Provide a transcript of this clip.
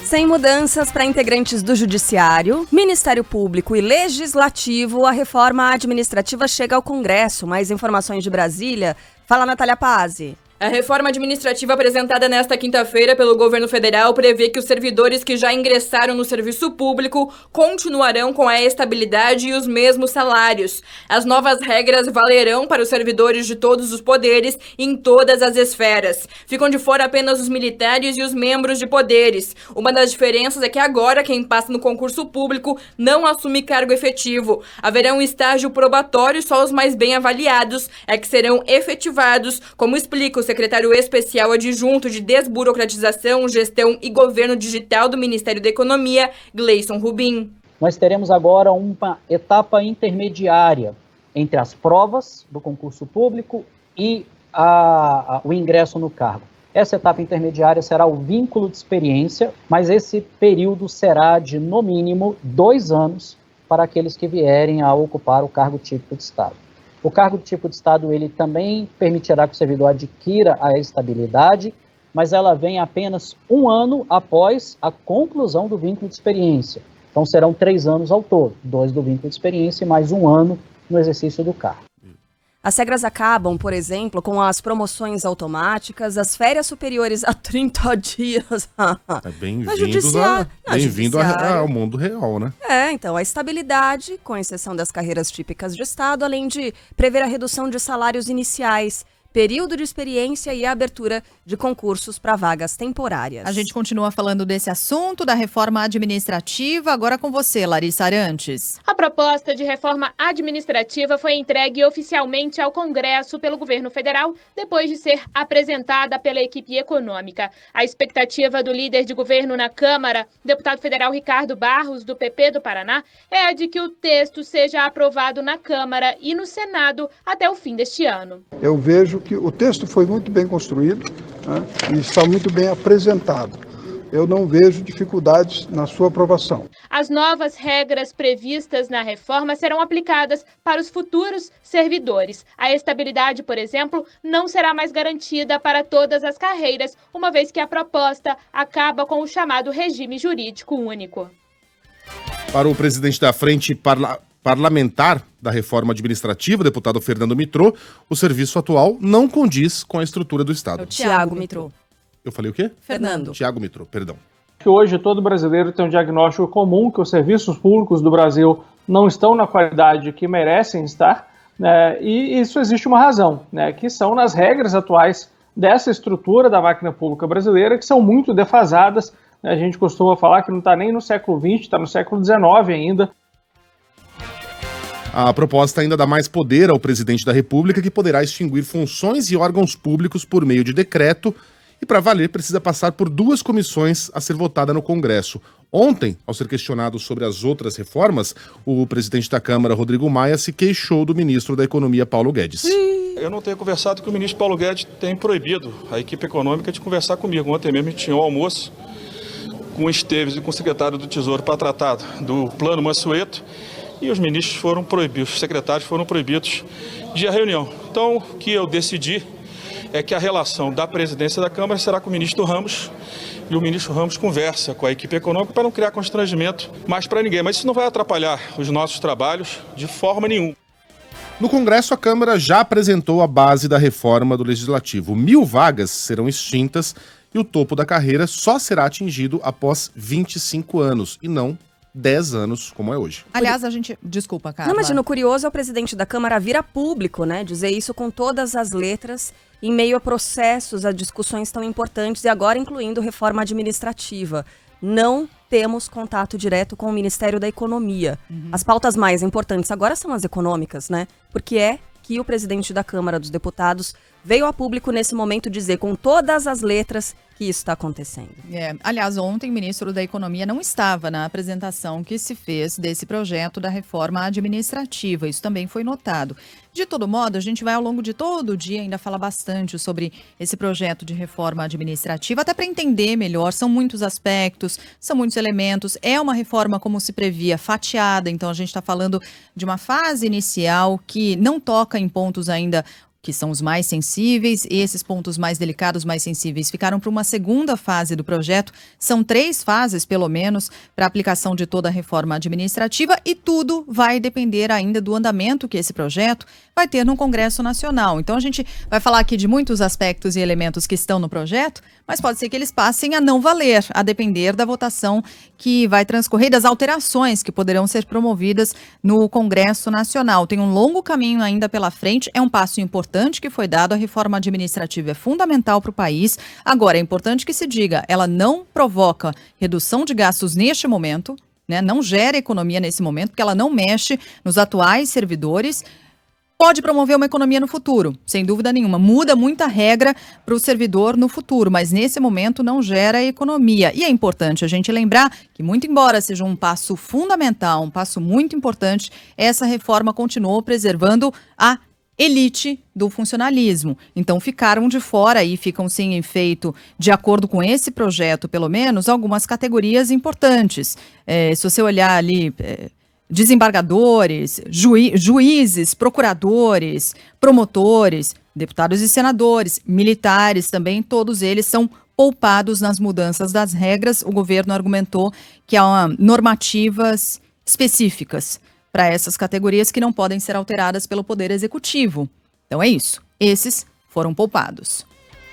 Sem mudanças para integrantes do Judiciário, Ministério Público e Legislativo, a reforma administrativa chega ao Congresso. Mais informações de Brasília. Fala, Natália Pazzi. A reforma administrativa apresentada nesta quinta-feira pelo governo federal prevê que os servidores que já ingressaram no serviço público continuarão com a estabilidade e os mesmos salários. As novas regras valerão para os servidores de todos os poderes e em todas as esferas. Ficam de fora apenas os militares e os membros de poderes. Uma das diferenças é que agora quem passa no concurso público não assume cargo efetivo. Haverá um estágio probatório, só os mais bem avaliados é que serão efetivados, como explica o secretário especial adjunto de Desburocratização, Gestão e Governo Digital do Ministério da Economia, Gleison Rubim. Nós teremos agora uma etapa intermediária entre as provas do concurso público e o ingresso no cargo. Essa etapa intermediária será o vínculo de experiência, mas esse período será de, no mínimo, 2 anos para aqueles que vierem a ocupar o cargo típico de Estado. O cargo de tipo de Estado, ele também permitirá que o servidor adquira a estabilidade, mas ela vem apenas 1 ano após a conclusão do vínculo de experiência. Então serão 3 anos ao todo, 2 do vínculo de experiência e mais 1 ano no exercício do cargo. As regras acabam, por exemplo, com as promoções automáticas, as férias superiores a 30 dias. Bem-vindo ao mundo real, né? Então, a estabilidade, com exceção das carreiras típicas de Estado, além de prever a redução de salários iniciais, período de experiência e a abertura de concursos para vagas temporárias. A gente continua falando desse assunto, da reforma administrativa, agora com você, Larissa Arantes. A proposta de reforma administrativa foi entregue oficialmente ao Congresso pelo governo federal, depois de ser apresentada pela equipe econômica. A expectativa do líder de governo na Câmara, deputado federal Ricardo Barros, do PP do Paraná, é a de que o texto seja aprovado na Câmara e no Senado até o fim deste ano. Eu vejo que o texto foi muito bem construído, né, e está muito bem apresentado. Eu não vejo dificuldades na sua aprovação. As novas regras previstas na reforma serão aplicadas para os futuros servidores. A estabilidade, por exemplo, não será mais garantida para todas as carreiras, uma vez que a proposta acaba com o chamado regime jurídico único. Para o presidente da Frente Parlamentar da Reforma Administrativa, deputado Fernando Mitrô, o serviço atual não condiz com a estrutura do Estado. É o Tiago Mitrô. Eu falei o quê? Fernando. Tiago Mitrô, perdão. Hoje todo brasileiro tem um diagnóstico comum que os serviços públicos do Brasil não estão na qualidade que merecem estar, né, e isso existe uma razão, né, que são nas regras atuais dessa estrutura da máquina pública brasileira, que são muito defasadas. A gente costuma falar que não está nem no século XX, está no século XIX ainda. A proposta ainda dá mais poder ao presidente da República, que poderá extinguir funções e órgãos públicos por meio de decreto, e para valer precisa passar por 2 comissões a ser votada no Congresso. Ontem, ao ser questionado sobre as outras reformas, o presidente da Câmara, Rodrigo Maia, se queixou do ministro da Economia, Paulo Guedes. Eu não tenho conversado com o ministro Paulo Guedes, tem proibido a equipe econômica de conversar comigo. Ontem mesmo a gente tinha um almoço com o Esteves e com o secretário do Tesouro para tratar do Plano Mansueto, e os ministros foram proibidos, os secretários foram proibidos de ir à reunião. Então, o que eu decidi é que a relação da presidência da Câmara será com o ministro Ramos, e o ministro Ramos conversa com a equipe econômica para não criar constrangimento mais para ninguém. Mas isso não vai atrapalhar os nossos trabalhos de forma nenhuma. No Congresso, a Câmara já apresentou a base da reforma do Legislativo. 1.000 vagas serão extintas e o topo da carreira só será atingido após 25 anos, e não 10 anos, como é hoje. Aliás, a gente... Desculpa, Carla. Não, imagina, o curioso é o presidente da Câmara vir a público, né? Dizer isso com todas as letras, em meio a processos, a discussões tão importantes, e agora incluindo reforma administrativa. Não temos contato direto com o Ministério da Economia. As pautas mais importantes agora são as econômicas, né? Porque é que o presidente da Câmara dos Deputados veio a público nesse momento dizer com todas as letras que isso está acontecendo. Aliás, ontem o ministro da Economia não estava na apresentação que se fez desse projeto da reforma administrativa. Isso também foi notado. De todo modo, a gente vai ao longo de todo o dia ainda falar bastante sobre esse projeto de reforma administrativa, até para entender melhor. São muitos aspectos, são muitos elementos. É uma reforma, como se previa, fatiada. Então, a gente está falando de uma fase inicial que não toca em pontos ainda que são os mais sensíveis, e esses pontos mais delicados, mais sensíveis, ficaram para uma segunda fase do projeto. São 3 fases, pelo menos, para a aplicação de toda a reforma administrativa, e tudo vai depender ainda do andamento que esse projeto vai ter no Congresso Nacional. Então, a gente vai falar aqui de muitos aspectos e elementos que estão no projeto, mas pode ser que eles passem a não valer, a depender da votação que vai transcorrer, das alterações que poderão ser promovidas no Congresso Nacional. Tem um longo caminho ainda pela frente, é um passo importante que foi dado, a reforma administrativa é fundamental para o país. Agora, é importante que se diga, ela não provoca redução de gastos neste momento, né? Não gera economia nesse momento, porque ela não mexe nos atuais servidores. Pode promover uma economia no futuro, sem dúvida nenhuma. Muda muita regra para o servidor no futuro, mas nesse momento não gera economia. E é importante a gente lembrar que, muito embora seja um passo fundamental, um passo muito importante, essa reforma continuou preservando a elite do funcionalismo. Então ficaram de fora e ficam sem efeito, de acordo com esse projeto, pelo menos, algumas categorias importantes. Se você olhar ali... desembargadores, juízes, procuradores, promotores, deputados e senadores, militares também, todos eles são poupados nas mudanças das regras. O governo argumentou que há normativas específicas para essas categorias que não podem ser alteradas pelo Poder Executivo. Então é isso, esses foram poupados.